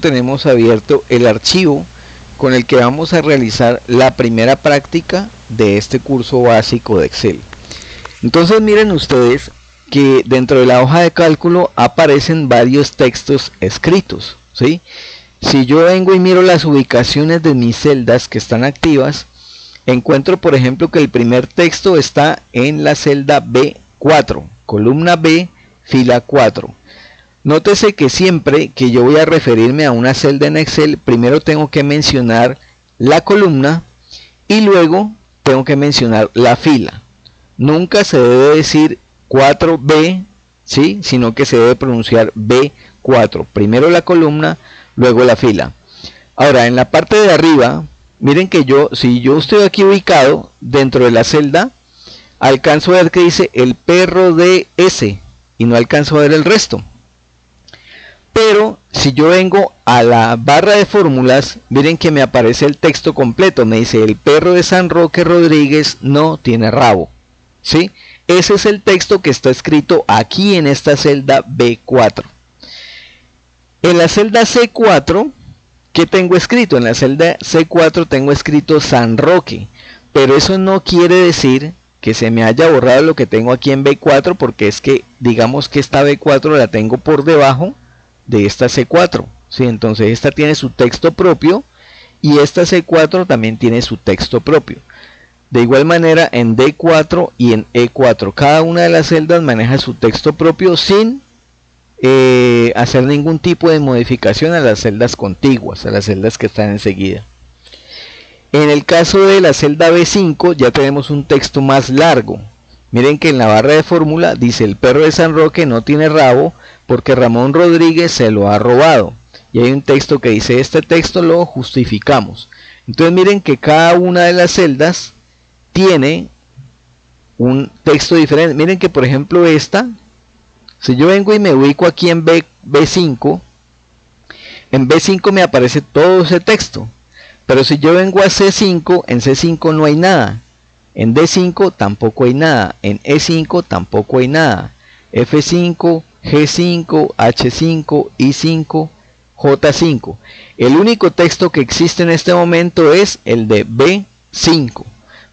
tenemos abierto el archivo con el que vamos a realizar la primera práctica de este curso básico de Excel. Entonces miren ustedes que dentro de la hoja de cálculo aparecen varios textos escritos, ¿sí? Si yo vengo y miro las ubicaciones de mis celdas que están activas, encuentro por ejemplo que el primer texto está en la celda B4, columna B, fila 4. Nótese que siempre que yo voy a referirme a una celda en Excel, primero tengo que mencionar la columna y luego tengo que mencionar la fila. Nunca se debe decir 4B, ¿sí? Sino que se debe pronunciar B4. Primero la columna, luego la fila. Ahora, en la parte de arriba, miren que si yo estoy aquí ubicado dentro de la celda, alcanzo a ver que dice el PRODS y no alcanzo a ver el resto. Pero si yo vengo a la barra de fórmulas, miren que me aparece el texto completo. Me dice el perro de San Roque Rodríguez no tiene rabo, ¿sí? Ese es el texto que está escrito aquí en esta celda B4. En la celda C4, ¿qué tengo escrito? En la celda C4 tengo escrito San Roque, pero eso no quiere decir que se me haya borrado lo que tengo aquí en B4, porque es que digamos que esta B4 la tengo por debajo de esta C4, ¿sí? Entonces esta tiene su texto propio y esta C4 también tiene su texto propio. De igual manera en D4 y en E4, cada una de las celdas maneja su texto propio sin hacer ningún tipo de modificación a las celdas contiguas, a las celdas que están enseguida. En el caso de la celda B5 ya tenemos un texto más largo. Miren que en la barra de fórmula dice el perro de San Roque no tiene rabo porque Ramón Rodríguez se lo ha robado. Y hay un texto que dice este texto lo justificamos. Entonces miren que cada una de las celdas tiene un texto diferente. Miren que por ejemplo esta, si yo vengo y me ubico aquí en B5, en B5 me aparece todo ese texto. Pero si yo vengo a C5, en C5 no hay nada. En D5 tampoco hay nada, en E5 tampoco hay nada, F5, G5, H5, I5, J5. El único texto que existe en este momento es el de B5.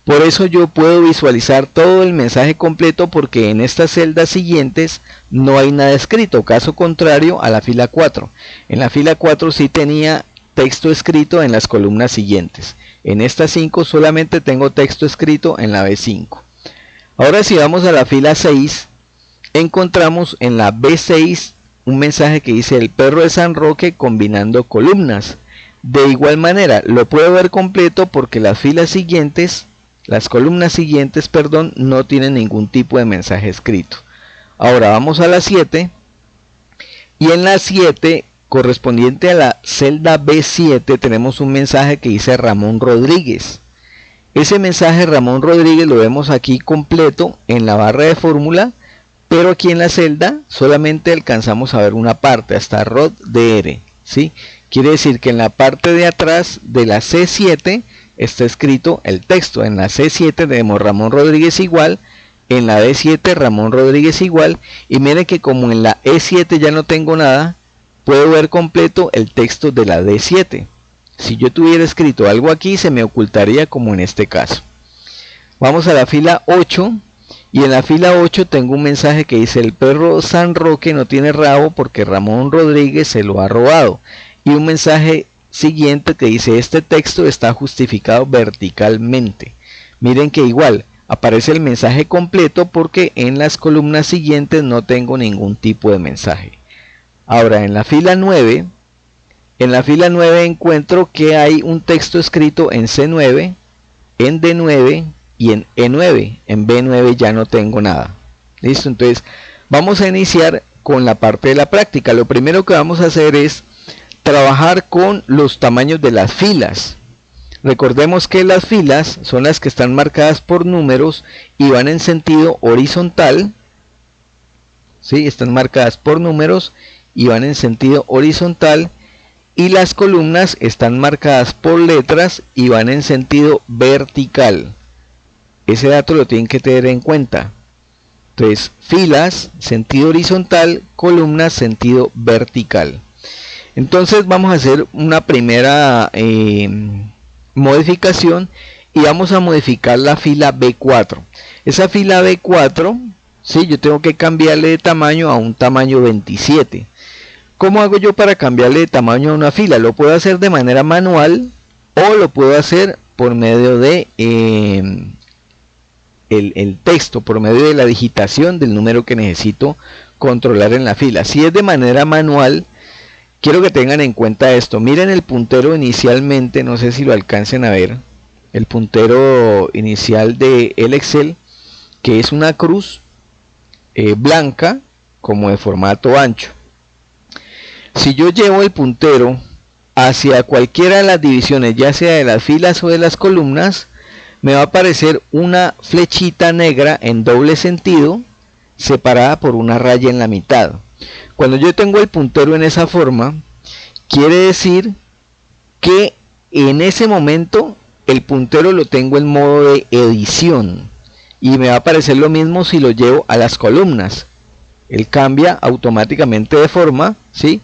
Por eso yo puedo visualizar todo el mensaje completo porque en estas celdas siguientes no hay nada escrito, caso contrario a la fila 4. En la fila 4 sí tenía texto escrito en las columnas siguientes. En esta 5 solamente tengo texto escrito en la B5. Ahora si vamos a la fila 6, encontramos en la B6 un mensaje que dice el perro de San Roque combinando columnas. De igual manera, lo puedo ver completo porque las filas siguientes, las columnas siguientes, perdón, no tienen ningún tipo de mensaje escrito. Ahora vamos a la 7 y en la 7 correspondiente a la celda B7 tenemos un mensaje que dice Ramón Rodríguez. Ese mensaje Ramón Rodríguez lo vemos aquí completo en la barra de fórmula, pero aquí en la celda solamente alcanzamos a ver una parte, hasta Rod DR, ¿sí? Quiere decir que en la parte de atrás de la C7 está escrito el texto. En la C7 tenemos Ramón Rodríguez igual, en la D7 Ramón Rodríguez igual, y miren que como en la E7 ya no tengo nada, puedo ver completo el texto de la D7. Si yo tuviera escrito algo aquí, se me ocultaría como en este caso. Vamos a la fila 8. Y en la fila 8 tengo un mensaje que dice el perro San Roque no tiene rabo porque Ramón Rodríguez se lo ha robado. Y un mensaje siguiente que dice este texto está justificado verticalmente. Miren que igual aparece el mensaje completo porque en las columnas siguientes no tengo ningún tipo de mensaje. Ahora en la fila 9 encuentro que hay un texto escrito en C9, en D9 y en E9. En B9 ya no tengo nada. ¿Listo? Entonces vamos a iniciar con la parte de la práctica. Lo primero que vamos a hacer es trabajar con los tamaños de las filas. Recordemos que las filas son las que están marcadas por números y van en sentido horizontal. ¿Sí? Están marcadas por números y van en sentido horizontal, y las columnas están marcadas por letras y van en sentido vertical. Ese dato lo tienen que tener en cuenta. Entonces, filas, sentido horizontal, columnas, sentido vertical. Entonces vamos a hacer una primera modificación y vamos a modificar la fila B4. Esa fila B4, ¿sí? Yo tengo que cambiarle de tamaño a un tamaño 27. ¿Cómo hago yo para cambiarle de tamaño a una fila? Lo puedo hacer de manera manual o lo puedo hacer por medio de el texto, por medio de la digitación del número que necesito controlar en la fila. Si es de manera manual, quiero que tengan en cuenta esto. Miren el puntero inicialmente, no sé si lo alcancen a ver, el puntero inicial de el Excel, que es una cruz blanca como de formato ancho. Si yo llevo el puntero hacia cualquiera de las divisiones, ya sea de las filas o de las columnas, me va a aparecer una flechita negra en doble sentido, separada por una raya en la mitad. Cuando yo tengo el puntero en esa forma, quiere decir que en ese momento el puntero lo tengo en modo de edición, y me va a aparecer lo mismo si lo llevo a las columnas. Él cambia automáticamente de forma, ¿sí?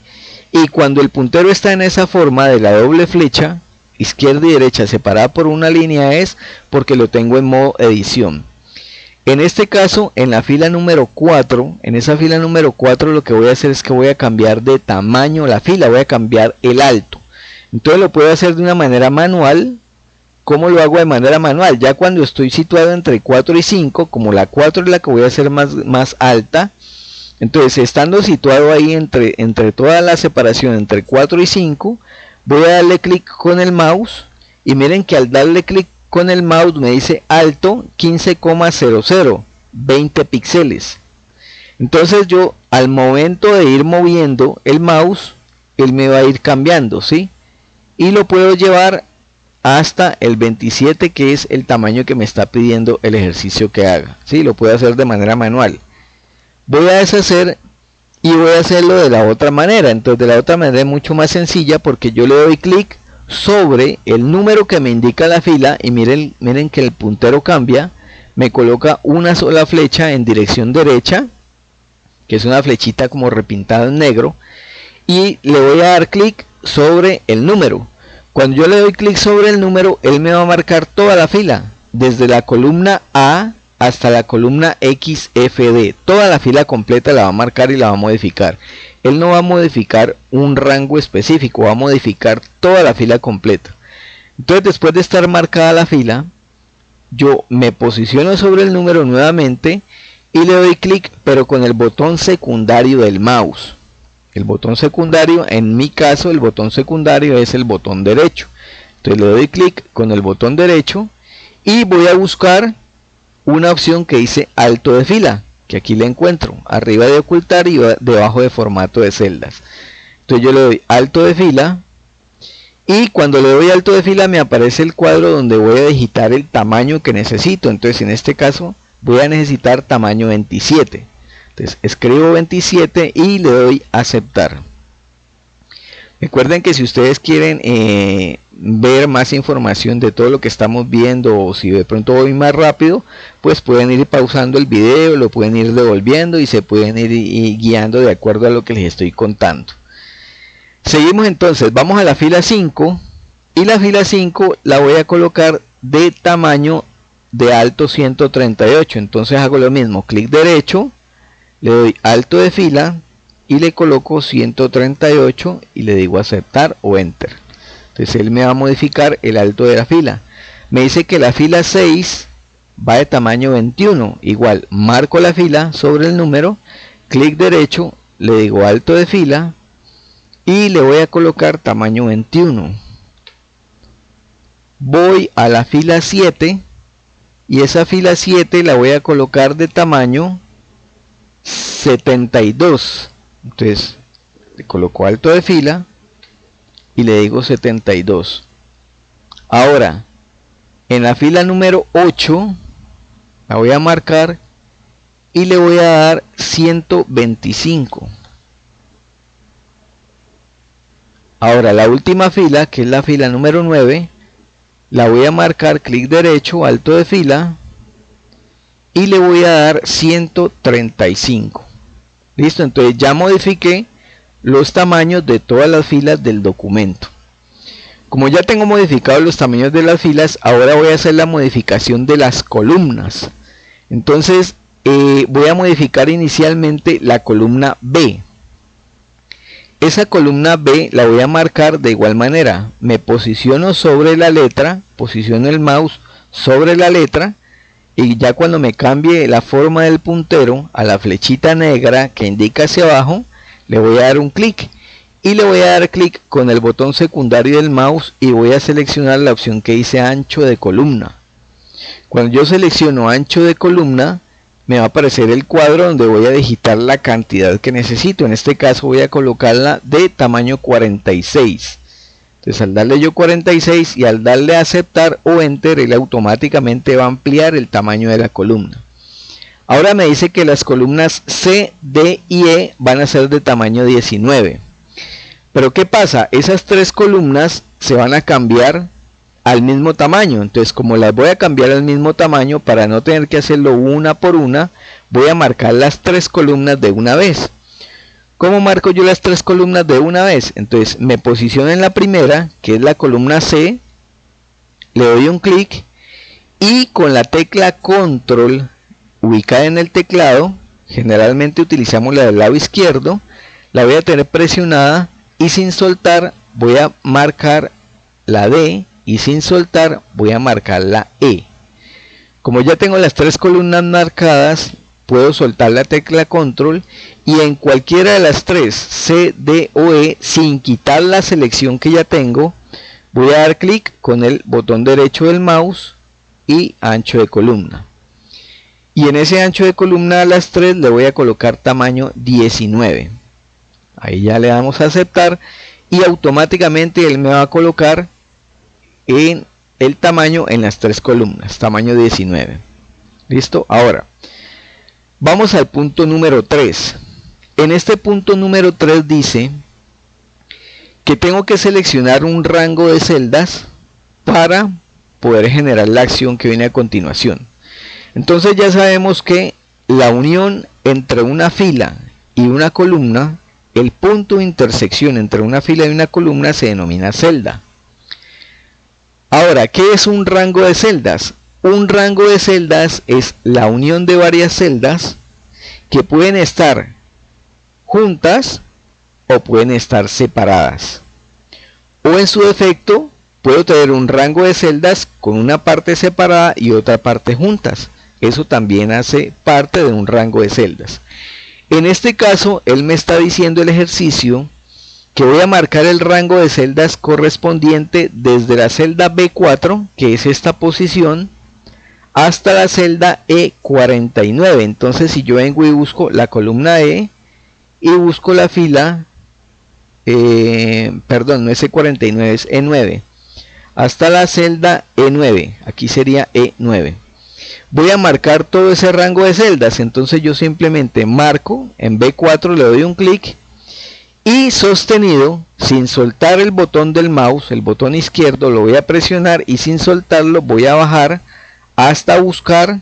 Y cuando el puntero está en esa forma de la doble flecha, izquierda y derecha separada por una línea, es porque lo tengo en modo edición. En este caso, en la fila número 4, en esa fila número 4 lo que voy a hacer es que voy a cambiar de tamaño la fila, voy a cambiar el alto. Entonces lo puedo hacer de una manera manual. ¿Cómo lo hago de manera manual? Ya cuando estoy situado entre 4 y 5, como la 4 es la que voy a hacer más alta, entonces estando situado ahí entre toda la separación entre 4 y 5, voy a darle clic con el mouse y miren que al darle clic con el mouse me dice alto 15,00, 20 píxeles. Entonces yo al momento de ir moviendo el mouse, él me va a ir cambiando, ¿sí? Y lo puedo llevar hasta el 27, que es el tamaño que me está pidiendo el ejercicio que haga, ¿sí? Lo puedo hacer de manera manual. Voy a deshacer y voy a hacerlo de la otra manera. Entonces de la otra manera es mucho más sencilla, porque yo le doy clic sobre el número que me indica la fila y miren que el puntero cambia, me coloca una sola flecha en dirección derecha, que es una flechita como repintada en negro, y le voy a dar clic sobre el número. Cuando yo le doy clic sobre el número, él me va a marcar toda la fila, desde la columna A hasta la columna XFD. Toda la fila completa la va a marcar y la va a modificar. Él no va a modificar un rango específico, va a modificar toda la fila completa. Entonces, después de estar marcada la fila, yo me posiciono sobre el número nuevamente y le doy clic, pero con el botón secundario del mouse. El botón secundario, en mi caso, el botón secundario es el botón derecho. Entonces le doy clic con el botón derecho y voy a buscar una opción que dice alto de fila, que aquí la encuentro, arriba de ocultar y debajo de formato de celdas. Entonces yo le doy alto de fila y cuando le doy alto de fila me aparece el cuadro donde voy a digitar el tamaño que necesito. Entonces en este caso voy a necesitar tamaño 27. Entonces escribo 27 y le doy aceptar. Recuerden que si ustedes quieren ver más información de todo lo que estamos viendo, o si de pronto voy más rápido, pues pueden ir pausando el video, lo pueden ir devolviendo y se pueden ir guiando de acuerdo a lo que les estoy contando. Seguimos entonces, vamos a la fila 5 y la fila 5 la voy a colocar de tamaño de alto 138. Entonces hago lo mismo, clic derecho, le doy alto de fila y le coloco 138 y le digo aceptar o enter. Entonces él me va a modificar el alto de la fila. Me dice que la fila 6 va de tamaño 21. Igual marco la fila sobre el número, clic derecho, le digo alto de fila y le voy a colocar tamaño 21. Voy a la fila 7 y esa fila 7 la voy a colocar de tamaño 72. Entonces le coloco alto de fila y le digo 72. Ahora en la fila número 8 la voy a marcar y le voy a dar 125. Ahora la última fila, que es la fila número 9, la voy a marcar, clic derecho, alto de fila y le voy a dar 135. Listo, entonces ya modifiqué los tamaños de todas las filas del documento. Como ya tengo modificados los tamaños de las filas, ahora voy a hacer la modificación de las columnas. Entonces voy a modificar inicialmente la columna B. Esa columna B la voy a marcar de igual manera. Me posiciono sobre la letra, posiciono el mouse sobre la letra, y ya cuando me cambie la forma del puntero a la flechita negra que indica hacia abajo, le voy a dar un clic. Y le voy a dar clic con el botón secundario del mouse y voy a seleccionar la opción que dice ancho de columna. Cuando yo selecciono ancho de columna, me va a aparecer el cuadro donde voy a digitar la cantidad que necesito. En este caso voy a colocarla de tamaño 46. Entonces al darle yo 46 y al darle a aceptar o enter, él automáticamente va a ampliar el tamaño de la columna. Ahora me dice que las columnas C, D y E van a ser de tamaño 19. Pero ¿qué pasa? Esas tres columnas se van a cambiar al mismo tamaño. Entonces, como las voy a cambiar al mismo tamaño, para no tener que hacerlo una por una, voy a marcar las tres columnas de una vez. ¿Cómo marco yo las tres columnas de una vez? Entonces, me posiciono en la primera, que es la columna C, le doy un clic y con la tecla Control ubicada en el teclado, generalmente utilizamos la del lado izquierdo, la voy a tener presionada y sin soltar voy a marcar la D y sin soltar voy a marcar la E. Como ya tengo las tres columnas marcadas, puedo soltar la tecla Control y en cualquiera de las tres, C, D o E, sin quitar la selección que ya tengo, voy a dar clic con el botón derecho del mouse y ancho de columna. Y en ese ancho de columna a las tres le voy a colocar tamaño 19. Ahí ya le damos a aceptar y automáticamente él me va a colocar en el tamaño en las tres columnas, tamaño 19. ¿Listo? Ahora, vamos al punto número 3. En este punto número 3 dice que tengo que seleccionar un rango de celdas para poder generar la acción que viene a continuación. Entonces ya sabemos que la unión entre una fila y una columna, el punto de intersección entre una fila y una columna se denomina celda. Ahora, ¿qué es un rango de celdas? Un rango de celdas es la unión de varias celdas que pueden estar juntas o pueden estar separadas. O en su defecto, puedo tener un rango de celdas con una parte separada y otra parte juntas. Eso también hace parte de un rango de celdas. En este caso, él me está diciendo el ejercicio que voy a marcar el rango de celdas correspondiente desde la celda B4, que es esta posición, hasta la celda E49. Entonces, si yo vengo y busco la columna E y busco la fila, perdón, no es E49, es E9, hasta la celda E9, aquí sería E9. Voy a marcar todo ese rango de celdas. Entonces yo simplemente marco en B4, le doy un clic y sostenido, sin soltar el botón del mouse, el botón izquierdo, lo voy a presionar y sin soltarlo voy a bajar hasta buscar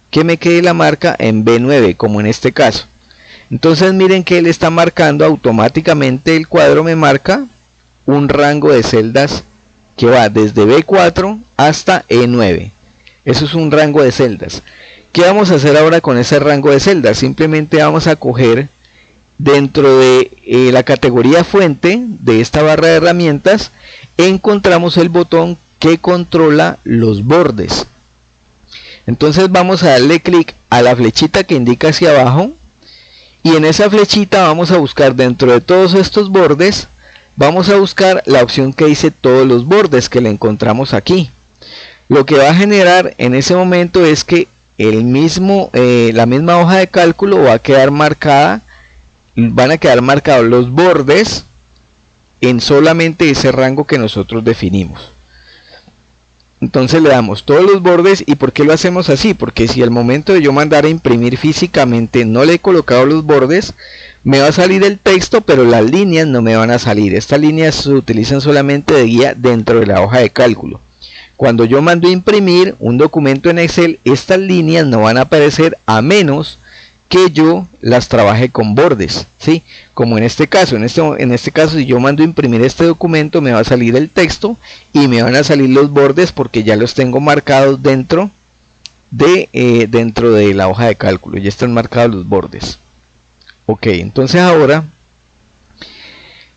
que me quede la marca en B9, como en este caso. Entonces miren que él está marcando automáticamente, el cuadro me marca un rango de celdas que va desde B4 hasta E9. Eso es un rango de celdas. ¿Qué vamos a hacer ahora con ese rango de celdas? Simplemente vamos a coger dentro de la categoría fuente de esta barra de herramientas, encontramos el botón que controla los bordes. Entonces vamos a darle clic a la flechita que indica hacia abajo y en esa flechita vamos a buscar dentro de todos estos bordes, vamos a buscar la opción que dice todos los bordes, que la encontramos aquí. Lo que va a generar en ese momento es que la misma hoja de cálculo va a quedar marcada, van a quedar marcados los bordes en solamente ese rango que nosotros definimos. Entonces le damos todos los bordes. ¿Y por qué lo hacemos así? Porque si al momento de yo mandar a imprimir físicamente no le he colocado los bordes, me va a salir el texto, pero las líneas no me van a salir. Estas líneas se utilizan solamente de guía dentro de la hoja de cálculo. Cuando yo mando a imprimir un documento en Excel, estas líneas no van a aparecer a menos que yo las trabaje con bordes, ¿sí? Como en este caso, si yo mando a imprimir este documento, me va a salir el texto y me van a salir los bordes porque ya los tengo marcados dentro de la hoja de cálculo, ya están marcados los bordes. Ok, entonces ahora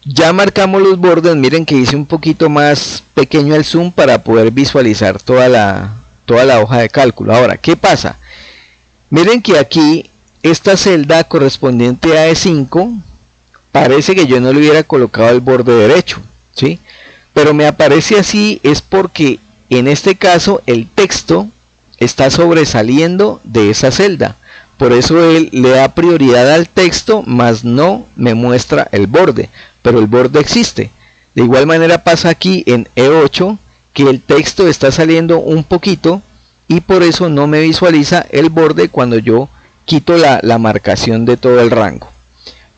ya marcamos los bordes. Miren que hice un poquito más pequeño el zoom para poder visualizar toda la hoja de cálculo. Ahora, ¿qué pasa? Miren que aquí esta celda correspondiente a E5 parece que yo no le hubiera colocado el borde derecho, ¿sí? Pero me aparece así es porque en este caso el texto está sobresaliendo de esa celda. Por eso él le da prioridad al texto, más no me muestra el borde, pero el borde existe. De igual manera pasa aquí en E8, que el texto está saliendo un poquito y por eso no me visualiza el borde cuando yo quito la marcación de todo el rango.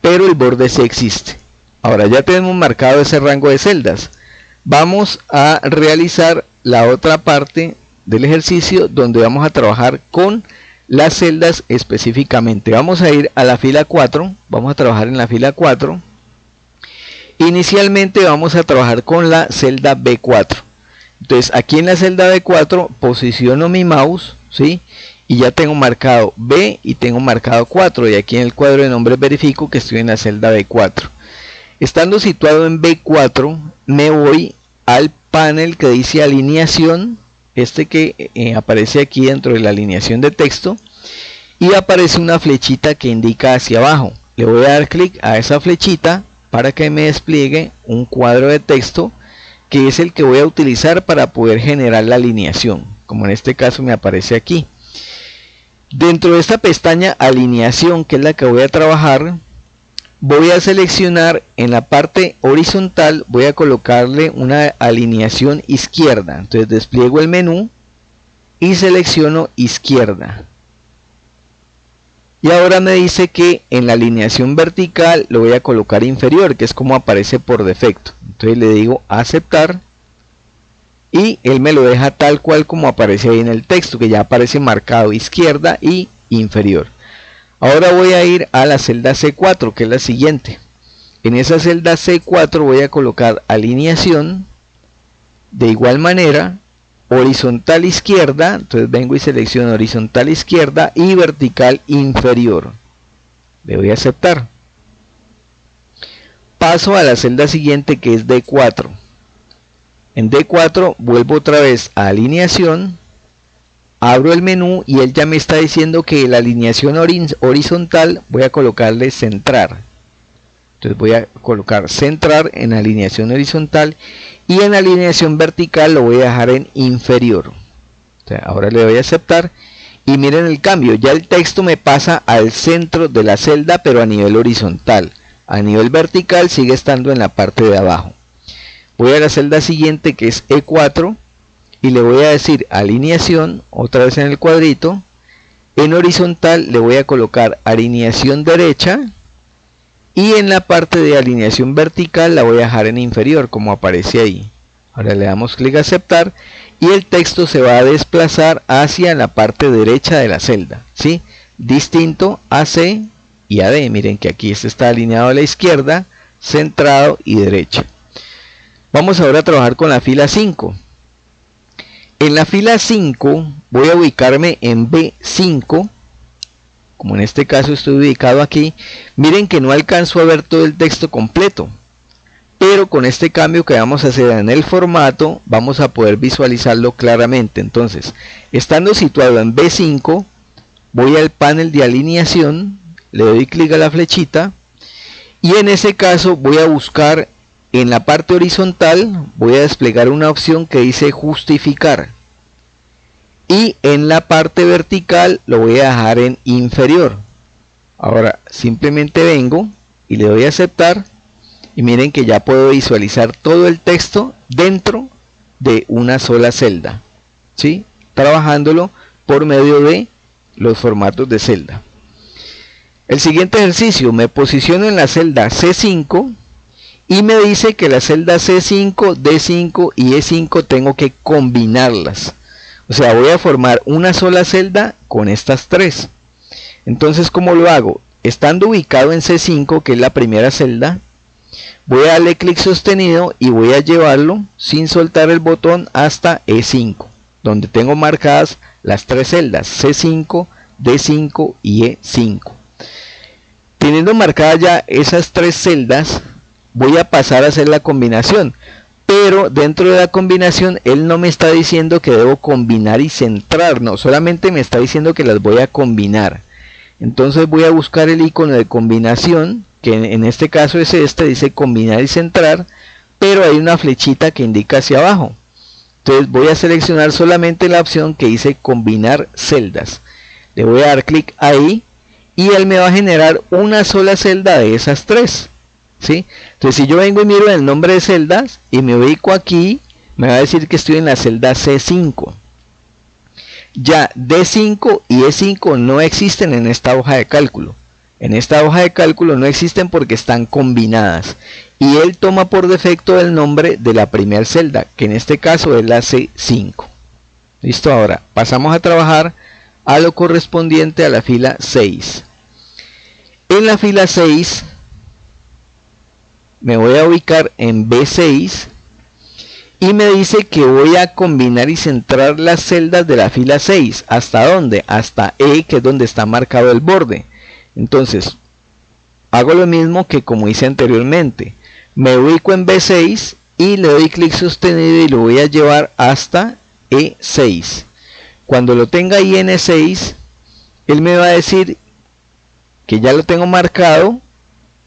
Pero el borde sí existe. Ahora ya tenemos marcado ese rango de celdas. Vamos a realizar la otra parte del ejercicio donde vamos a trabajar con las celdas específicamente. Vamos a ir a la fila 4, vamos a trabajar en la fila 4. Inicialmente vamos a trabajar con la celda B4. Entonces aquí en la celda B4 posiciono mi mouse, ¿sí? Y ya tengo marcado B y tengo marcado 4. Y aquí en el cuadro de nombres verifico que estoy en la celda B4. Estando situado en B4, me voy al panel que dice alineación, que aparece aquí dentro de la alineación de texto, y aparece una flechita que indica hacia abajo. Le voy a dar clic a esa flechita para que me despliegue un cuadro de texto que es el que voy a utilizar para poder generar la alineación, como en este caso me aparece aquí. Dentro de esta pestaña alineación, que es la que voy a trabajar, voy a seleccionar en la parte horizontal, voy a colocarle una alineación izquierda. Entonces despliego el menú y selecciono izquierda. Y ahora me dice que en la alineación vertical lo voy a colocar inferior, que es como aparece por defecto. Entonces le digo aceptar y él me lo deja tal cual como aparece ahí en el texto, que ya aparece marcado izquierda y inferior. Ahora voy a ir a la celda C4, que es la siguiente. En esa celda C4 voy a colocar alineación, de igual manera horizontal izquierda. Entonces vengo y selecciono horizontal izquierda y vertical inferior. Le doy a aceptar. Paso a la celda siguiente, que es D4. En D4 vuelvo otra vez a alineación, abro el menú y él ya me está diciendo que la alineación horizontal voy a colocarle centrar. Entonces voy a colocar centrar en alineación horizontal y en alineación vertical lo voy a dejar en inferior. O sea, ahora le doy a aceptar y miren el cambio, ya el texto me pasa al centro de la celda pero a nivel horizontal. A nivel vertical sigue estando en la parte de abajo. Voy a la celda siguiente, que es E4, y le voy a decir alineación, otra vez en el cuadrito. En horizontal le voy a colocar alineación derecha y en la parte de alineación vertical la voy a dejar en inferior como aparece ahí. Ahora le damos clic a aceptar y el texto se va a desplazar hacia la parte derecha de la celda, ¿sí? Distinto a C y a D. Miren que aquí este está alineado a la izquierda, centrado y derecha. Vamos ahora a trabajar con la fila 5. En la fila 5 voy a ubicarme en B5, como en este caso estoy ubicado aquí. Miren que no alcanzo a ver todo el texto completo, pero con este cambio que vamos a hacer en el formato vamos a poder visualizarlo claramente. Entonces, estando situado en B5, voy al panel de alineación, le doy clic a la flechita y en ese caso voy a buscar en la parte horizontal, voy a desplegar una opción que dice justificar. Y en la parte vertical lo voy a dejar en inferior. Ahora simplemente vengo y le doy a aceptar. Y miren que ya puedo visualizar todo el texto dentro de una sola celda, ¿sí? Trabajándolo por medio de los formatos de celda. El siguiente ejercicio, me posiciono en la celda C5. Y me dice que la celda C5, D5 y E5 tengo que combinarlas. O sea, voy a formar una sola celda con estas tres. Entonces, ¿cómo lo hago? Estando ubicado en C5, que es la primera celda, voy a darle clic sostenido y voy a llevarlo sin soltar el botón hasta E5, donde tengo marcadas las tres celdas, C5, D5 y E5. Teniendo marcadas ya esas tres celdas, voy a pasar a hacer la combinación. Pero dentro de la combinación, él no me está diciendo que debo combinar y centrar, no, solamente me está diciendo que las voy a combinar. Entonces voy a buscar el icono de combinación, que en este caso es este, dice combinar y centrar, pero hay una flechita que indica hacia abajo. Entonces voy a seleccionar solamente la opción que dice combinar celdas. Le voy a dar clic ahí y él me va a generar una sola celda de esas tres, ¿sí? Entonces si yo vengo y miro el nombre de celdas y me ubico aquí, me va a decir que estoy en la celda C5. Ya D5 y E5 no existen en esta hoja de cálculo. En esta hoja de cálculo no existen porque están combinadas. Y él toma por defecto el nombre de la primera celda, que en este caso es la C5. Listo, ahora pasamos a trabajar a lo correspondiente a la fila 6. En la fila 6 me voy a ubicar en B6 y me dice que voy a combinar y centrar las celdas de la fila 6. ¿Hasta dónde? Hasta E, que es donde está marcado el borde. Entonces, hago lo mismo que como hice anteriormente. Me ubico en B6 y le doy clic sostenido y lo voy a llevar hasta E6. Cuando lo tenga ahí en E6, él me va a decir que ya lo tengo marcado.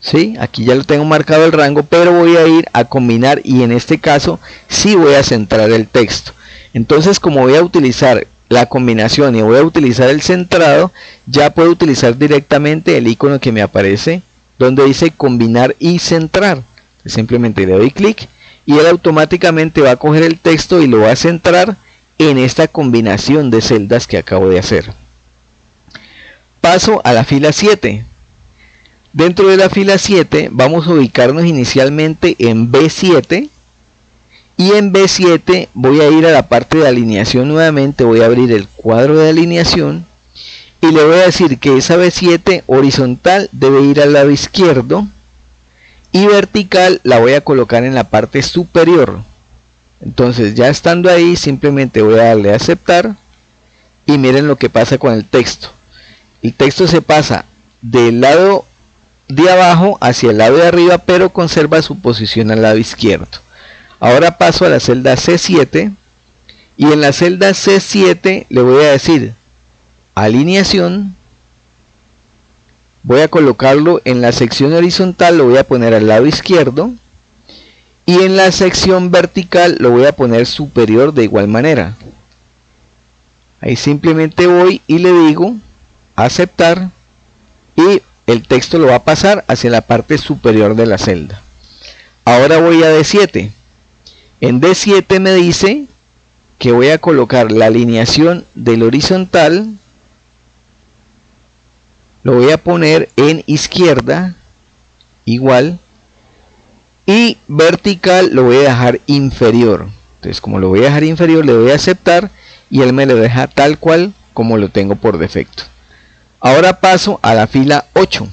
¿Sí? Aquí ya lo tengo marcado el rango, pero voy a ir a combinar y en este caso sí voy a centrar el texto. Entonces, como voy a utilizar la combinación y voy a utilizar el centrado, ya puedo utilizar directamente el icono que me aparece donde dice combinar y centrar. Simplemente le doy clic y él automáticamente va a coger el texto y lo va a centrar en esta combinación de celdas que acabo de hacer. Paso a la fila 7. Dentro de la fila 7 vamos a ubicarnos inicialmente en B7 y en B7 voy a ir a la parte de alineación nuevamente, voy a abrir el cuadro de alineación y le voy a decir que esa B7 horizontal debe ir al lado izquierdo y vertical la voy a colocar en la parte superior. Entonces ya estando ahí simplemente voy a darle a aceptar y miren lo que pasa con el texto. El texto se pasa del lado de abajo hacia el lado de arriba, pero conserva su posición al lado izquierdo. Ahora paso a la celda C7 y en la celda C7 le voy a decir alineación, voy a colocarlo en la sección horizontal, lo voy a poner al lado izquierdo y en la sección vertical lo voy a poner superior de igual manera. Ahí simplemente voy y le digo aceptar y el texto lo va a pasar hacia la parte superior de la celda. Ahora voy a D7. En D7 me dice que voy a colocar la alineación del horizontal, lo voy a poner en izquierda, igual, y vertical lo voy a dejar inferior. Entonces, como lo voy a dejar inferior, le doy a aceptar y él me lo deja tal cual como lo tengo por defecto. Ahora paso a la fila 8.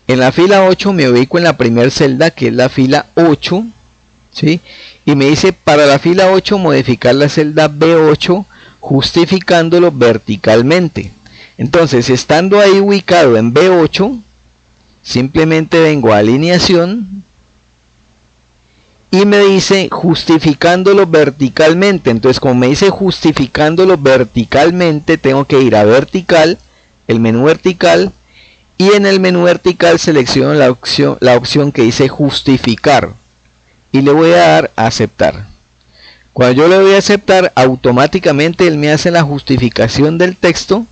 En la fila 8 me ubico en la primera celda, que es la fila 8, ¿sí? Y me dice para la fila 8 modificar la celda B8 justificándolo verticalmente. Entonces, estando ahí ubicado en B8, simplemente vengo a alineación y me dice justificándolo verticalmente. Entonces, como me dice justificándolo verticalmente, tengo que ir a vertical, el menú vertical, y en el menú vertical selecciono la opción que dice justificar y le voy a dar a aceptar. Cuando yo le doy a aceptar, automáticamente él me hace la justificación del texto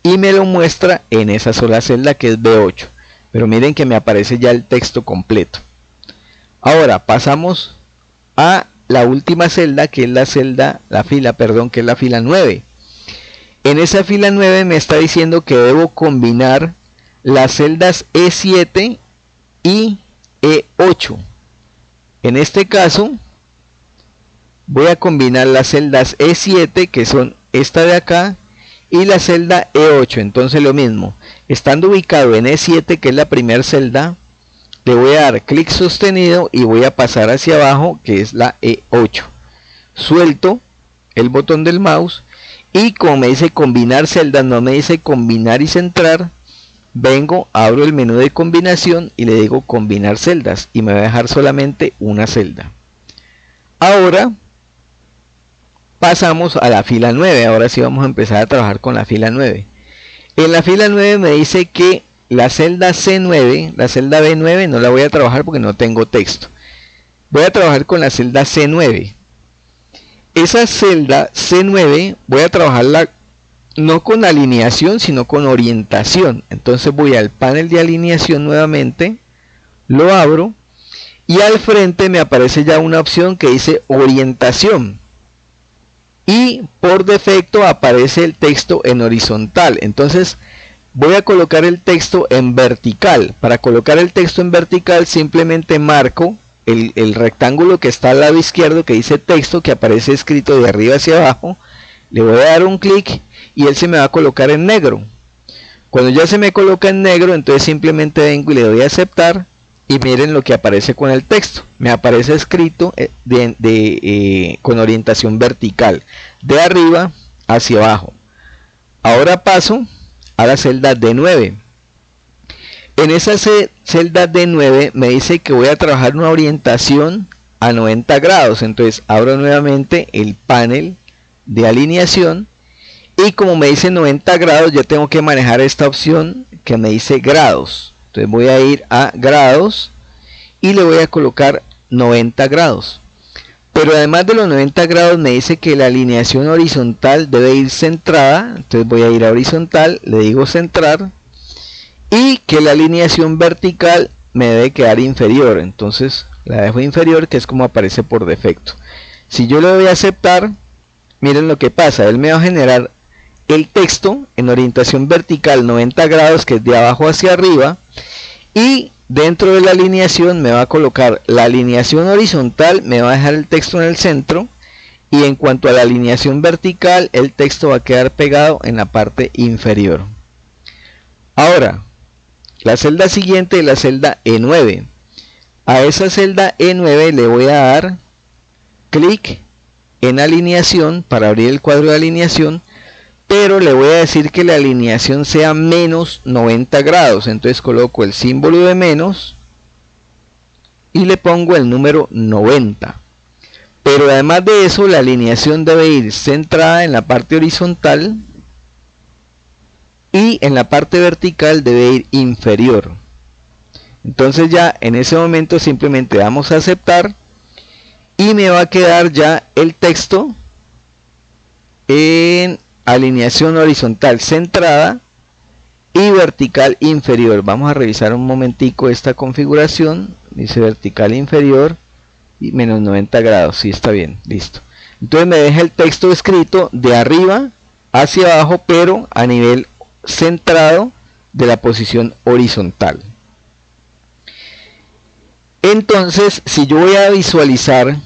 y me lo muestra en esa sola celda que es B8. Pero miren que me aparece ya el texto completo. Ahora pasamos a la última celda, que es la fila 9. En esa fila 9 me está diciendo que debo combinar las celdas E7 y E8. En este caso voy a combinar las celdas E7, que son esta de acá, y la celda E8. Entonces lo mismo, estando ubicado en E7, que es la primera celda, le voy a dar clic sostenido y voy a pasar hacia abajo, que es la E8. Suelto el botón del mouse y como me dice combinar celdas, no me dice combinar y centrar, vengo, abro el menú de combinación y le digo combinar celdas y me va a dejar solamente una celda. Ahora pasamos a la fila 9, ahora sí vamos a empezar a trabajar con la fila 9. En la fila 9 me dice que la celda C9, la celda B9 no la voy a trabajar porque no tengo texto. Voy a trabajar con la celda C9. Esa celda C9 voy a trabajarla no con alineación sino con orientación. Entonces voy al panel de alineación nuevamente, lo abro y al frente me aparece ya una opción que dice orientación. Y por defecto aparece el texto en horizontal. Entonces voy a colocar el texto en vertical. Para colocar el texto en vertical simplemente marco el rectángulo que está al lado izquierdo que dice texto, que aparece escrito de arriba hacia abajo. Le voy a dar un clic y él se me va a colocar en negro. Cuando ya se me coloca en negro, entonces simplemente vengo y le doy a aceptar. Y miren lo que aparece con el texto. Me aparece escrito con orientación vertical, de arriba hacia abajo. Ahora paso a la celda D9. En esa celda D9 me dice que voy a trabajar una orientación a 90 grados. Entonces abro nuevamente el panel de alineación. Y como me dice 90 grados, ya tengo que manejar esta opción que me dice grados. Entonces voy a ir a grados y le voy a colocar 90 grados. Pero además de los 90 grados me dice que la alineación horizontal debe ir centrada. Entonces voy a ir a horizontal, le digo centrar. Y que la alineación vertical me debe quedar inferior. Entonces la dejo inferior, que es como aparece por defecto. Si yo le doy a aceptar, miren lo que pasa. Él me va a generar el texto en orientación vertical 90 grados, que es de abajo hacia arriba, y dentro de la alineación me va a colocar la alineación horizontal, me va a dejar el texto en el centro, y en cuanto a la alineación vertical, el texto va a quedar pegado en la parte inferior. Ahora, la celda siguiente es la celda E9. A esa celda E9 le voy a dar clic en alineación para abrir el cuadro de alineación, pero le voy a decir que la alineación sea menos 90 grados. Entonces coloco el símbolo de menos y le pongo el número 90. Pero además de eso, la alineación debe ir centrada en la parte horizontal y en la parte vertical debe ir inferior. Entonces ya en ese momento simplemente damos a aceptar y me va a quedar ya el texto en alineación horizontal centrada y vertical inferior. Vamos a revisar un momentico esta configuración. Dice vertical inferior y menos 90 grados. Sí, está bien, listo. Entonces me deja el texto escrito de arriba hacia abajo, pero a nivel centrado de la posición horizontal. Entonces, si yo voy a visualizar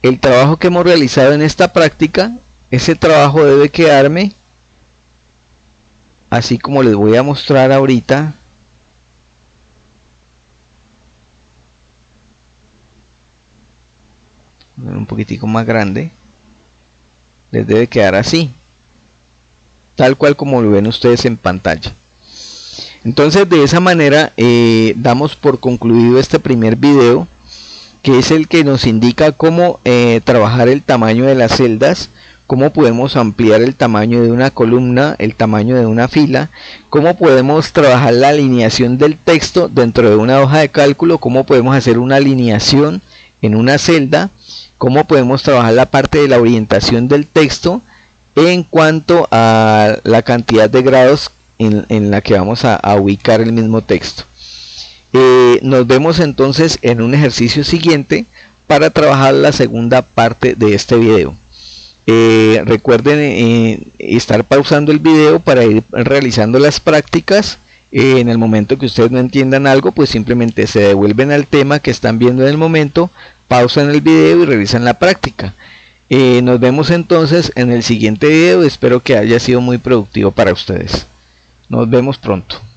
el trabajo que hemos realizado en esta práctica, ese trabajo debe quedarme así como les voy a mostrar ahorita. Un poquitico más grande. Les debe quedar así, tal cual como lo ven ustedes en pantalla. Entonces de esa manera damos por concluido este primer video, que es el que nos indica cómo trabajar el tamaño de las celdas, cómo podemos ampliar el tamaño de una columna, el tamaño de una fila, cómo podemos trabajar la alineación del texto dentro de una hoja de cálculo, cómo podemos hacer una alineación en una celda, cómo podemos trabajar la parte de la orientación del texto en cuanto a la cantidad de grados en la que vamos a ubicar el mismo texto. Nos vemos entonces en un ejercicio siguiente para trabajar la segunda parte de este video. Recuerden estar pausando el video para ir realizando las prácticas. En el momento que ustedes no entiendan algo, pues simplemente se devuelven al tema que están viendo en el momento, pausan el video y realizan la práctica. Nos vemos entonces en el siguiente video. Espero que haya sido muy productivo para ustedes. Nos vemos pronto.